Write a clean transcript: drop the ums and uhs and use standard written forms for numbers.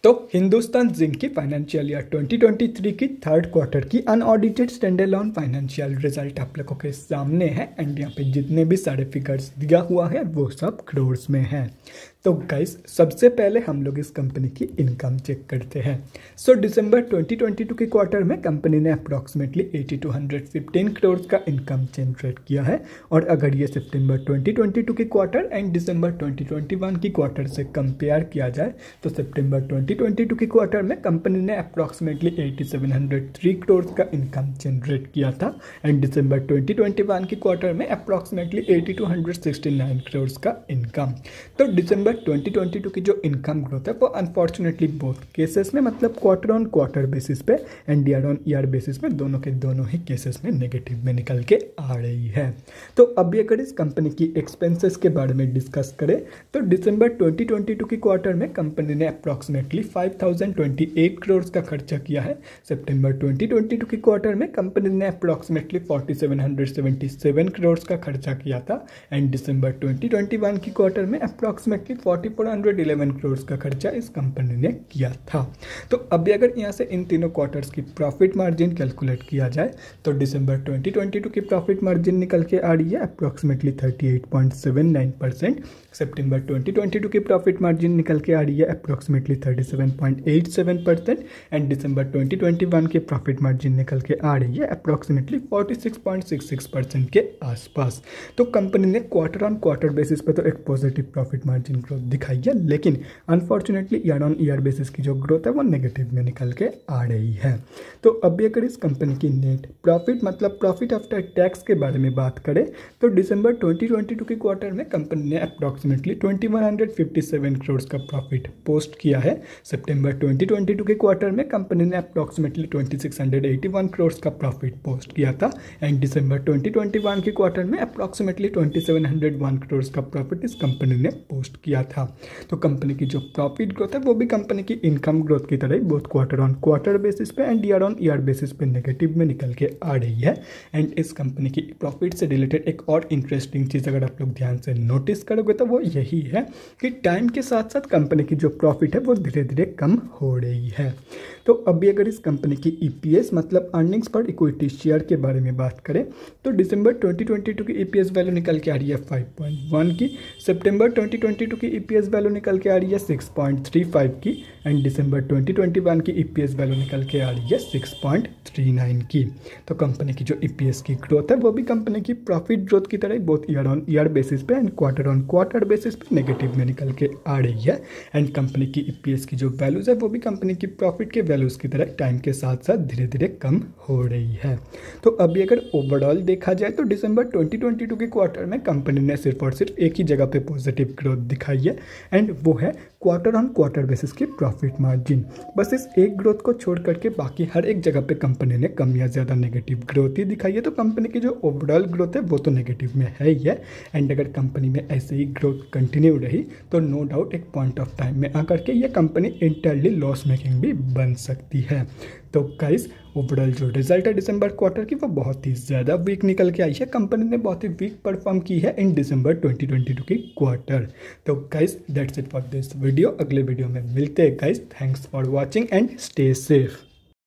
तो हिंदुस्तान जिंक की financial year 2023 की थर्ड क्वार्टर की अनऑडिटेड स्टैंडअलोन फाइनेंशियल रिजल्ट आप लोगों के सामने है एंड यहाँ पे जितने भी सारे फिगर्स दिया हुआ है वो सब क्रोर्स में है। तो गाइस सबसे पहले हम लोग इस कंपनी की इनकम चेक करते हैं। सो दिसंबर 2022 के क्वार्टर में कंपनी ने अप्रॉक्सीमेटली 80 to 115 करोड़ का इनकम जनरेट किया है और अगर ये सितंबर 2022 के क्वार्टर एंड दिसंबर 2021 की क्वार्टर से कंपेयर किया जाए तो सितंबर 2022 के क्वार्टर में कंपनी ने अप्रॉक्सीमेटली 8703 करोड़ का इनकम जनरेट किया था एंड दिसंबर 2021 के क्वार्टर में अप्रॉक्सीमेटली 80 to 169 करोड़ का इनकम। तो दिसंबर 2022 की जो इनकम ग्रोथ है वो अनफॉर्चुनेटली बोथ केसेस में मतलब क्वार्टर ऑन क्वार्टर बेसिस पे and year on year basis पे दोनों के दोनों ही केसेस में नेगेटिव में निकल के आ रही है। तो अभी अगर इस कंपनी की एक्सपेंसेस के बारे में डिस्कस करें तो दिसंबर 2022 की क्वार्टर में कंपनी ने अप्रॉक्सीमेटली 5028 करोड़ का खर्चा किया है। सितंबर 2022 की क्वार्टर में कंपनी ने अप्रॉक्सीमेटली 4777 करोड़ का खर्चा किया था एंड दिसंबर 2021 की क्वार्टर में अप्रॉक्सीमेटली 4411 करोड़ का खर्चा इस कंपनी ने किया था। तो अभी अगर यहाँ से इन तीनों क्वार्टर्स की प्रॉफिट मार्जिन कैलकुलेट किया जाए तो दिसंबर 2022 की प्रॉफिट मार्जिन निकल के आ रही है अप्रॉक्सीमेटली 38.79%। सितंबर 2022 की प्रॉफिट मार्जिन निकल के आ रही है अप्रॉक्सीमेटली 37.87% एंड दिसंबर 2021 की प्रॉफिट मार्जिन निकल के आ रही है अप्रॉक्सीमेटली 46.66% के आसपास। तो कंपनी ने क्वार्टर ऑन क्वार्टर बेसिस पे तो एक पॉजिटिव प्रॉफिट मार्जिन ग्रोथ दिखाई है, लेकिन unfortunately year on year basis की जो ग्रोथ है वो नेगेटिव में निकल के आ रही है। तो अभी अगर इस कंपनी की नेट प्रॉफिट मतलब प्रॉफिट आफ्टर टैक्स के बारे में बात करें तो दिसंबर 2022 के क्वार्टर में कंपनी ने अप्रॉक्सीमेटली 2157 करोड़ का प्रॉफिट पोस्ट किया है। सितंबर 2022 के क्वार्टर में कंपनी ने अप्रॉक्सीमेटली 2681 करोड़ का प्रॉफिट पोस्ट किया था एंड दिसंबर 2021 के क्वार्टर में अप्रॉक्सीमेटली 2701 करोड़ का प्रॉफिट इस कंपनी ने पोस्ट किया था। तो कंपनी की जो प्रॉफिट ग्रोथ है वो भी कंपनी की इनकम ग्रोथ की तरह ही बहुत क्वार्टर ऑन क्वार्टर बेसिस पे and year on year basis पे नेगेटिव में निकल के आ रही है। एंड इस कंपनी की प्रॉफिट से रिलेटेड एक और इंटरेस्टिंग चीज़ अगर आप लोग ध्यान से नोटिस करोगे तो वो यही है कि टाइम के साथ साथ कंपनी की जो प्रॉफिट है वो धीरे धीरे कम हो रही है। तो अभी अगर इस कंपनी की ईपीएस मतलब अर्निंग्स पर इक्विटी शेयर के बारे में बात करें तो दिसंबर 2022 की ईपीएस वैल्यू निकल के आ रही है 5.1 की, सितंबर 2022 की ईपीएस वैल्यू निकल के आ रही है 6.35 की एंड दिसंबर 2021 की ईपीएस वैल्यू निकल के आ रही है 6.39 की। तो कंपनी की जो ईपीएस की ग्रोथ है वो भी कंपनी की प्रॉफिट ग्रोथ की तरह बहुत ईयर ऑन ईयर बेसिस पे and quarter on quarter basis पे नेगेटिव में निकल के आ रही है। एंड कंपनी की ईपीएस की जो वैल्यूज है वो भी कंपनी की प्रॉफिट के वैल्यूज की तरह टाइम के साथ साथ धीरे धीरे कम हो रही है। तो अभी अगर ओवरऑल देखा जाए तो दिसंबर 2022 के क्वार्टर में कंपनी ने सिर्फ और सिर्फ एक ही जगह पे पॉजिटिव ग्रोथ दिखाई है एंड वो है क्वार्टर ऑन क्वार्टर बेसिस की प्रॉफिट मार्जिन। बस इस एक ग्रोथ को छोड़ करके बाकी हर एक जगह पे कंपनी ने कम या ज़्यादा नेगेटिव ग्रोथ ही दिखाई है। तो कंपनी की जो ओवरऑल ग्रोथ है वो तो नेगेटिव में है ही है एंड अगर कंपनी में ऐसे ही ग्रोथ कंटिन्यू रही तो नो डाउट एक पॉइंट ऑफ टाइम में आकर के ये कंपनी इंटरली लॉस मेकिंग भी बन सकती है। तो गाइस ओवरऑल जो रिजल्ट है दिसंबर क्वार्टर की वो बहुत ही ज़्यादा वीक निकल के आई है। कंपनी ने बहुत ही वीक परफॉर्म की है इन दिसंबर 2022 की क्वार्टर। तो guys that's it for this video. अगले वीडियो में मिलते हैं guys. Thanks for watching and stay safe.